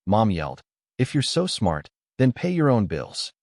Mom yelled. "If you're so smart, then pay your own bills."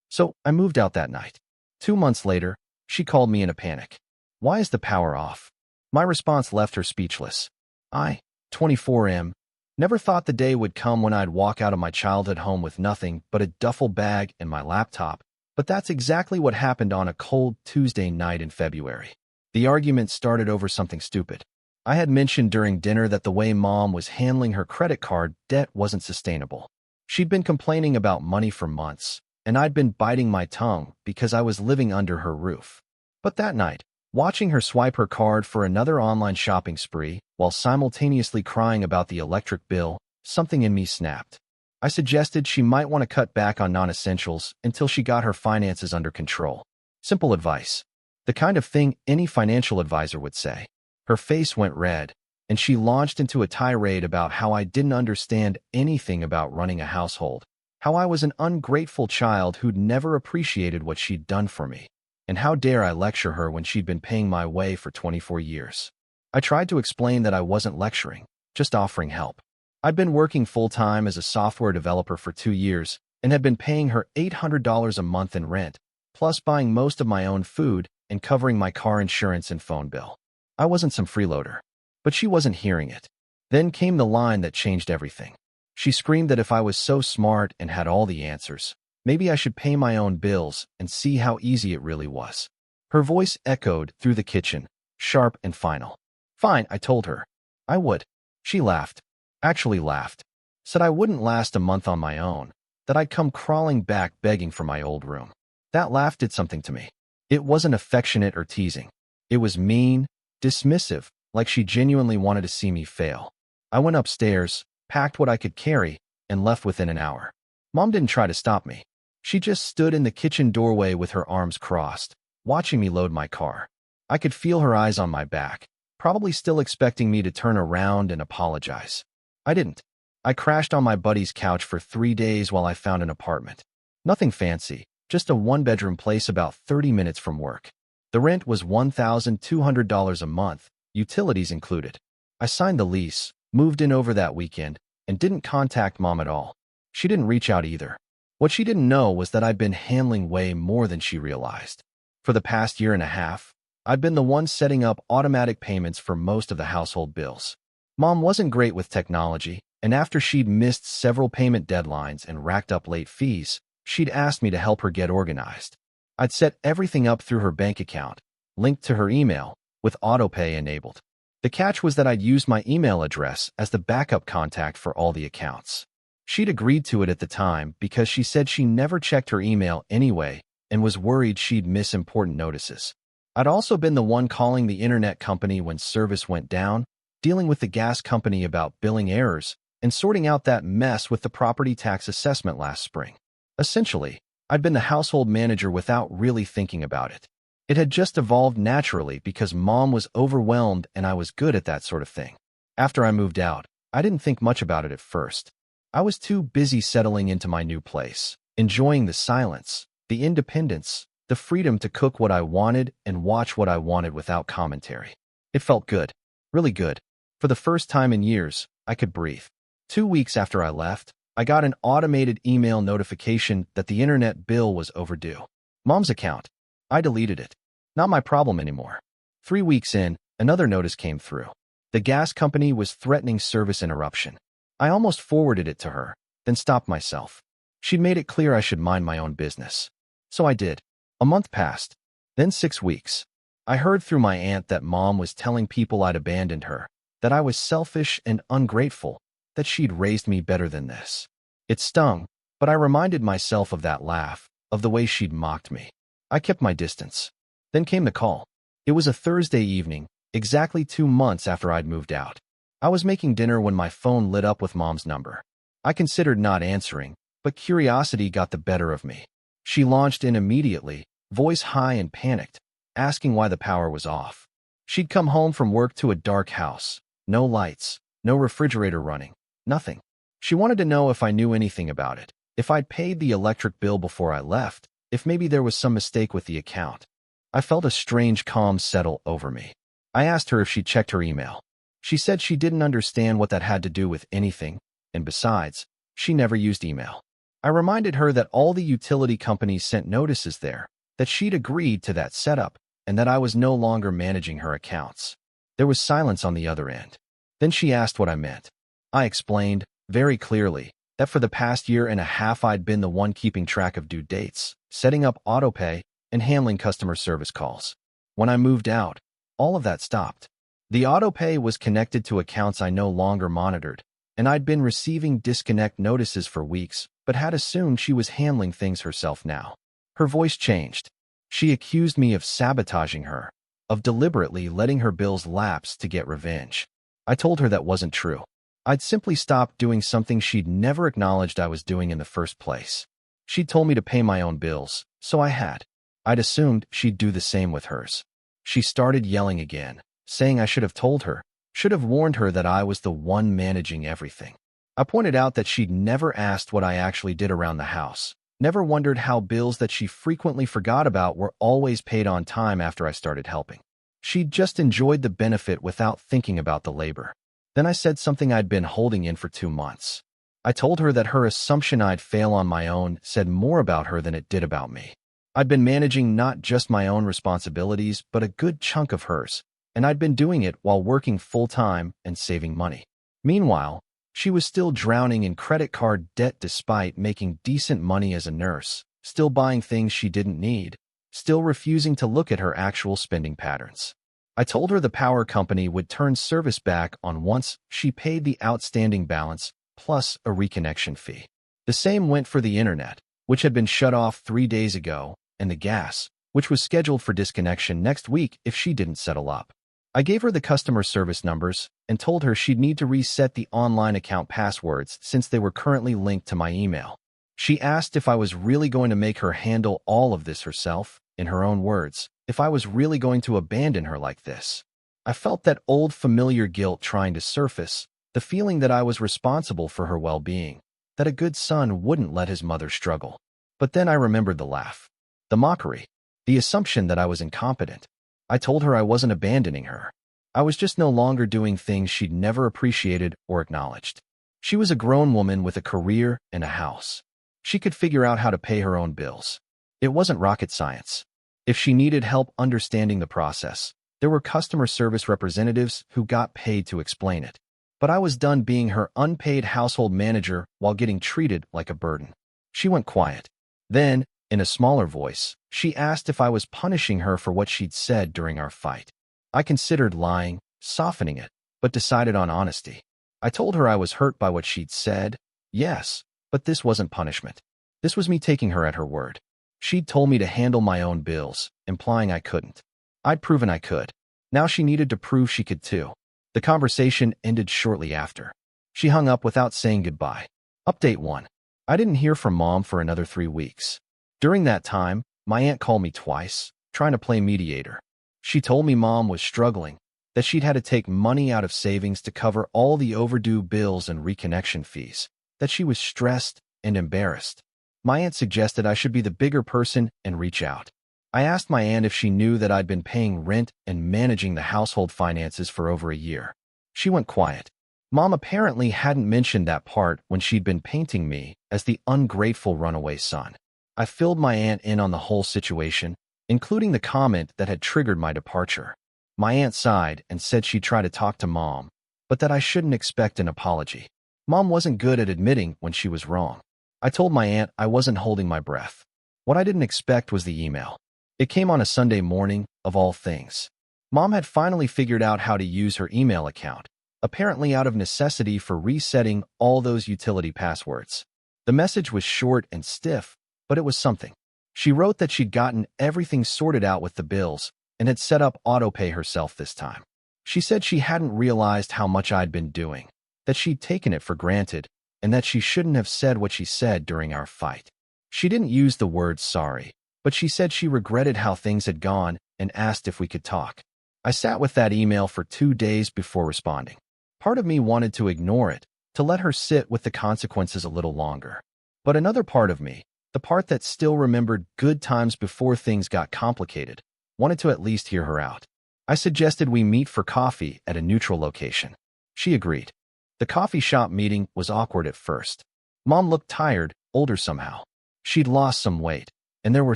So I moved out that night. 2 months later, she called me in a panic. "Why is the power off?" My response left her speechless. I, 24M, never thought the day would come when I'd walk out of my childhood home with nothing but a duffel bag and my laptop, but that's exactly what happened on a cold Tuesday night in February. The argument started over something stupid. I had mentioned during dinner that the way Mom was handling her credit card debt wasn't sustainable. She'd been complaining about money for months, and I'd been biting my tongue because I was living under her roof. But that night, watching her swipe her card for another online shopping spree while simultaneously crying about the electric bill, something in me snapped. I suggested she might want to cut back on non-essentials until she got her finances under control. Simple advice. The kind of thing any financial advisor would say. Her face went red, and she launched into a tirade about how I didn't understand anything about running a household, how I was an ungrateful child who'd never appreciated what she'd done for me, and how dare I lecture her when she'd been paying my way for 24 years. I tried to explain that I wasn't lecturing, just offering help. I'd been working full-time as a software developer for 2 years and had been paying her $800 a month in rent, plus buying most of my own food and covering my car insurance and phone bill. I wasn't some freeloader, but she wasn't hearing it. Then came the line that changed everything. She screamed that if I was so smart and had all the answers, maybe I should pay my own bills and see how easy it really was. Her voice echoed through the kitchen, sharp and final. Fine, I told her. I would. She laughed. Actually laughed. Said I wouldn't last a month on my own, that I'd come crawling back begging for my old room. That laugh did something to me. It wasn't affectionate or teasing. It was mean, dismissive, like she genuinely wanted to see me fail. I went upstairs, packed what I could carry, and left within an hour. Mom didn't try to stop me. She just stood in the kitchen doorway with her arms crossed, watching me load my car. I could feel her eyes on my back, probably still expecting me to turn around and apologize. I didn't. I crashed on my buddy's couch for 3 days while I found an apartment. Nothing fancy, just a one-bedroom place about 30 minutes from work. The rent was $1,200 a month, utilities included. I signed the lease, moved in over that weekend, and didn't contact Mom at all. She didn't reach out either. What she didn't know was that I'd been handling way more than she realized. For the past year and a half, I'd been the one setting up automatic payments for most of the household bills. Mom wasn't great with technology, and after she'd missed several payment deadlines and racked up late fees, she'd asked me to help her get organized. I'd set everything up through her bank account, linked to her email, with autopay enabled. The catch was that I'd used my email address as the backup contact for all the accounts. She'd agreed to it at the time because she said she never checked her email anyway and was worried she'd miss important notices. I'd also been the one calling the internet company when service went down, dealing with the gas company about billing errors, and sorting out that mess with the property tax assessment last spring. Essentially, I'd been the household manager without really thinking about it. It had just evolved naturally because Mom was overwhelmed and I was good at that sort of thing. After I moved out, I didn't think much about it at first. I was too busy settling into my new place, enjoying the silence, the independence, the freedom to cook what I wanted and watch what I wanted without commentary. It felt good, really good. For the first time in years, I could breathe. 2 weeks after I left, I got an automated email notification that the internet bill was overdue. Mom's account. I deleted it. Not my problem anymore. 3 weeks in, another notice came through. The gas company was threatening service interruption. I almost forwarded it to her, then stopped myself. She'd made it clear I should mind my own business. So I did. A month passed. Then 6 weeks. I heard through my aunt that Mom was telling people I'd abandoned her, that I was selfish and ungrateful, that she'd raised me better than this. It stung, but I reminded myself of that laugh, of the way she'd mocked me. I kept my distance. Then came the call. It was a Thursday evening, exactly 2 months after I'd moved out. I was making dinner when my phone lit up with Mom's number. I considered not answering, but curiosity got the better of me. She launched in immediately, voice high and panicked, asking why the power was off. She'd come home from work to a dark house. No lights, no refrigerator running, nothing. She wanted to know if I knew anything about it, if I'd paid the electric bill before I left, if maybe there was some mistake with the account. I felt a strange calm settle over me. I asked her if she'd checked her email. She said she didn't understand what that had to do with anything, and besides, She never used email. I reminded her that all the utility companies sent notices there, that she'd agreed to that setup, and that I was no longer managing her accounts. There was silence on the other end. Then she asked what I meant. I explained, very clearly, that for the past year and a half I'd been the one keeping track of due dates, setting up autopay, and handling customer service calls. When I moved out, all of that stopped. The autopay was connected to accounts I no longer monitored, and I'd been receiving disconnect notices for weeks, but had assumed she was handling things herself now. Her voice changed. She accused me of sabotaging her, of deliberately letting her bills lapse to get revenge. I told her that wasn't true. I'd simply stopped doing something she'd never acknowledged I was doing in the first place. She'd told me to pay my own bills, so I had. I'd assumed she'd do the same with hers. She started yelling again, saying I should have told her, should have warned her that I was the one managing everything. I pointed out that she'd never asked what I actually did around the house, never wondered how bills that she frequently forgot about were always paid on time after I started helping. She'd just enjoyed the benefit without thinking about the labor. Then I said something I'd been holding in for 2 months. I told her that her assumption I'd fail on my own said more about her than it did about me. I'd been managing not just my own responsibilities, but a good chunk of hers, and I'd been doing it while working full-time and saving money. Meanwhile, she was still drowning in credit card debt despite making decent money as a nurse, still buying things she didn't need, still refusing to look at her actual spending patterns. I told her the power company would turn service back on once she paid the outstanding balance plus a reconnection fee. The same went for the internet, which had been shut off 3 days ago, and the gas, which was scheduled for disconnection next week if she didn't settle up. I gave her the customer service numbers and told her she'd need to reset the online account passwords since they were currently linked to my email. She asked if I was really going to make her handle all of this herself, in her own words, if I was really going to abandon her like this. I felt that old familiar guilt trying to surface, the feeling that I was responsible for her well-being, that a good son wouldn't let his mother struggle. But then I remembered the laugh, the mockery, the assumption that I was incompetent. I told her I wasn't abandoning her. I was just no longer doing things she'd never appreciated or acknowledged. She was a grown woman with a career and a house. She could figure out how to pay her own bills. It wasn't rocket science. If she needed help understanding the process, there were customer service representatives who got paid to explain it. But I was done being her unpaid household manager while getting treated like a burden. She went quiet. Then, in a smaller voice, she asked if I was punishing her for what she'd said during our fight. I considered lying, softening it, but decided on honesty. I told her I was hurt by what she'd said. Yes, but this wasn't punishment. This was me taking her at her word. She'd told me to handle my own bills, implying I couldn't. I'd proven I could. Now she needed to prove she could too. The conversation ended shortly after. She hung up without saying goodbye. Update 1. I didn't hear from Mom for another 3 weeks. During that time, my aunt called me twice, trying to play mediator. She told me Mom was struggling, that she'd had to take money out of savings to cover all the overdue bills and reconnection fees, that she was stressed and embarrassed. My aunt suggested I should be the bigger person and reach out. I asked my aunt if she knew that I'd been paying rent and managing the household finances for over a year. She went quiet. Mom apparently hadn't mentioned that part when she'd been painting me as the ungrateful runaway son. I filled my aunt in on the whole situation, including the comment that had triggered my departure. My aunt sighed and said she'd try to talk to Mom, but that I shouldn't expect an apology. Mom wasn't good at admitting when she was wrong. I told my aunt I wasn't holding my breath. What I didn't expect was the email. It came on a Sunday morning, of all things. Mom had finally figured out how to use her email account, apparently out of necessity for resetting all those utility passwords. The message was short and stiff, but it was something. She wrote that she'd gotten everything sorted out with the bills and had set up autopay herself this time. She said she hadn't realized how much I'd been doing, that she'd taken it for granted, and that she shouldn't have said what she said during our fight. She didn't use the word sorry, but she said she regretted how things had gone and asked if we could talk. I sat with that email for 2 days before responding. Part of me wanted to ignore it, to let her sit with the consequences a little longer. But another part of me, the part that still remembered good times before things got complicated, wanted to at least hear her out. I suggested we meet for coffee at a neutral location. She agreed. The coffee shop meeting was awkward at first. Mom looked tired, older somehow. She'd lost some weight, and there were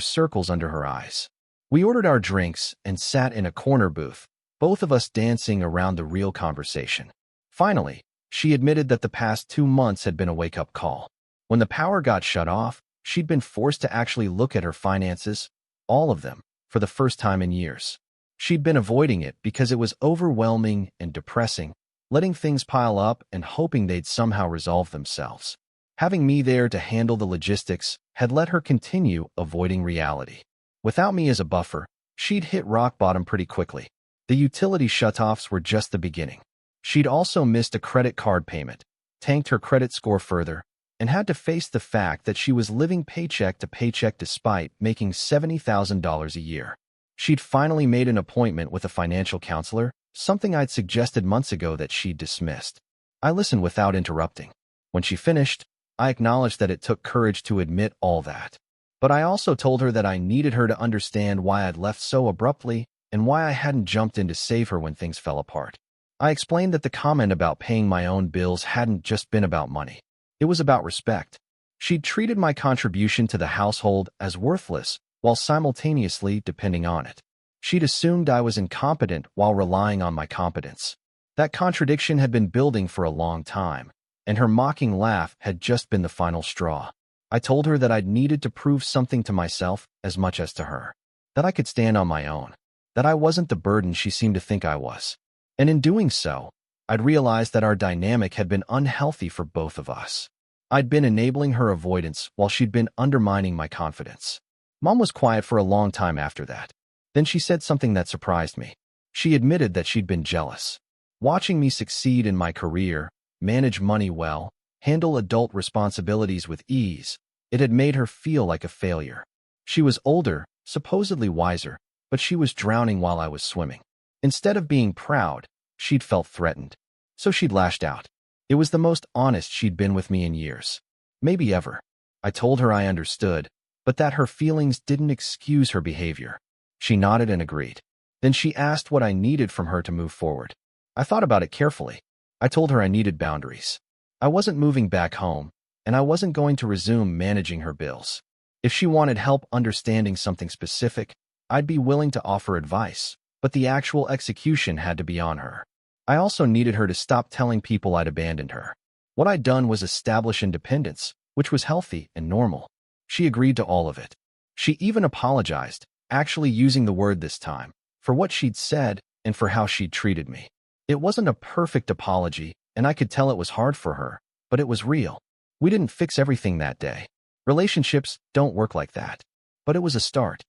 circles under her eyes. We ordered our drinks and sat in a corner booth, both of us dancing around the real conversation. Finally, she admitted that the past 2 months had been a wake-up call. When the power got shut off, she'd been forced to actually look at her finances, all of them, for the first time in years. She'd been avoiding it because it was overwhelming and depressing, letting things pile up and hoping they'd somehow resolve themselves. Having me there to handle the logistics had let her continue avoiding reality. Without me as a buffer, she'd hit rock bottom pretty quickly. The utility shutoffs were just the beginning. She'd also missed a credit card payment, tanked her credit score further, and had to face the fact that she was living paycheck to paycheck despite making $70,000 a year. She'd finally made an appointment with a financial counselor, something I'd suggested months ago that she'd dismissed. I listened without interrupting. When she finished, I acknowledged that it took courage to admit all that. But I also told her that I needed her to understand why I'd left so abruptly and why I hadn't jumped in to save her when things fell apart. I explained that the comment about paying my own bills hadn't just been about money. It was about respect. She'd treated my contribution to the household as worthless while simultaneously depending on it. She'd assumed I was incompetent while relying on my competence. That contradiction had been building for a long time, and her mocking laugh had just been the final straw. I told her that I'd needed to prove something to myself as much as to her, that I could stand on my own, that I wasn't the burden she seemed to think I was. And in doing so, I'd realized that our dynamic had been unhealthy for both of us. I'd been enabling her avoidance while she'd been undermining my confidence. Mom was quiet for a long time after that. Then she said something that surprised me. She admitted that she'd been jealous. Watching me succeed in my career, manage money well, handle adult responsibilities with ease, it had made her feel like a failure. She was older, supposedly wiser, but she was drowning while I was swimming. Instead of being proud, she'd felt threatened. So she'd lashed out. It was the most honest she'd been with me in years. Maybe ever. I told her I understood, but that her feelings didn't excuse her behavior. She nodded and agreed. Then she asked what I needed from her to move forward. I thought about it carefully. I told her I needed boundaries. I wasn't moving back home, and I wasn't going to resume managing her bills. If she wanted help understanding something specific, I'd be willing to offer advice, but the actual execution had to be on her. I also needed her to stop telling people I'd abandoned her. What I'd done was establish independence, which was healthy and normal. She agreed to all of it. She even apologized, actually using the word this time, for what she'd said and for how she'd treated me. It wasn't a perfect apology, and I could tell it was hard for her, but it was real. We didn't fix everything that day. Relationships don't work like that. But it was a start.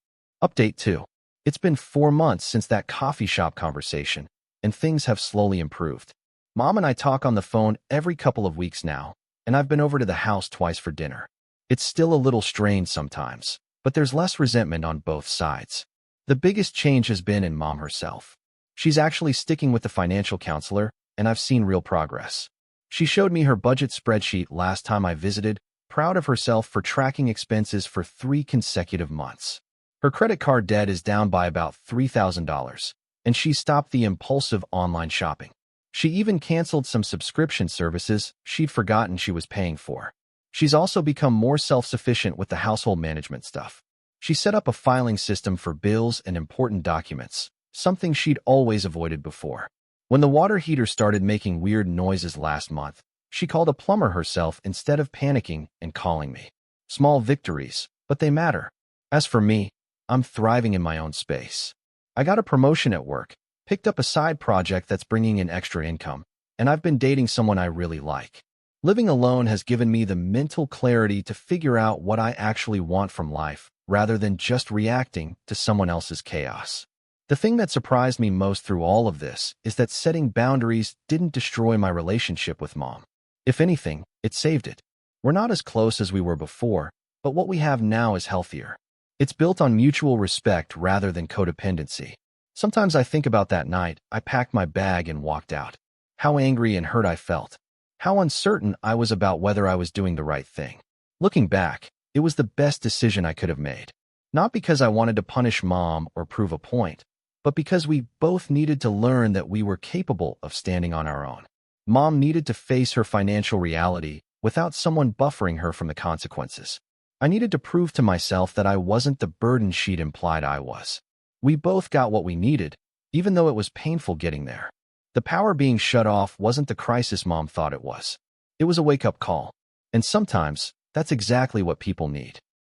Update 2. It's been 4 months since that coffee shop conversation, and things have slowly improved. Mom and I talk on the phone every couple of weeks now, and I've been over to the house twice for dinner. It's still a little strained sometimes, but there's less resentment on both sides. The biggest change has been in Mom herself. She's actually sticking with the financial counselor, and I've seen real progress. She showed me her budget spreadsheet last time I visited, proud of herself for tracking expenses for 3 consecutive months. Her credit card debt is down by about $3,000, and she stopped the impulsive online shopping. She even canceled some subscription services she'd forgotten she was paying for. She's also become more self-sufficient with the household management stuff. She set up a filing system for bills and important documents, something she'd always avoided before. When the water heater started making weird noises last month, she called a plumber herself instead of panicking and calling me. Small victories, but they matter. As for me, I'm thriving in my own space. I got a promotion at work, picked up a side project that's bringing in extra income, and I've been dating someone I really like. Living alone has given me the mental clarity to figure out what I actually want from life, rather than just reacting to someone else's chaos. The thing that surprised me most through all of this is that setting boundaries didn't destroy my relationship with Mom. If anything, it saved it. We're not as close as we were before, but what we have now is healthier. It's built on mutual respect rather than codependency. Sometimes I think about that night I packed my bag and walked out. How angry and hurt I felt. How uncertain I was about whether I was doing the right thing. Looking back, it was the best decision I could have made. Not because I wanted to punish Mom or prove a point, but because we both needed to learn that we were capable of standing on our own. Mom needed to face her financial reality without someone buffering her from the consequences. I needed to prove to myself that I wasn't the burden she'd implied I was. We both got what we needed, even though it was painful getting there. The power being shut off wasn't the crisis Mom thought it was. It was a wake-up call. And sometimes, that's exactly what people need.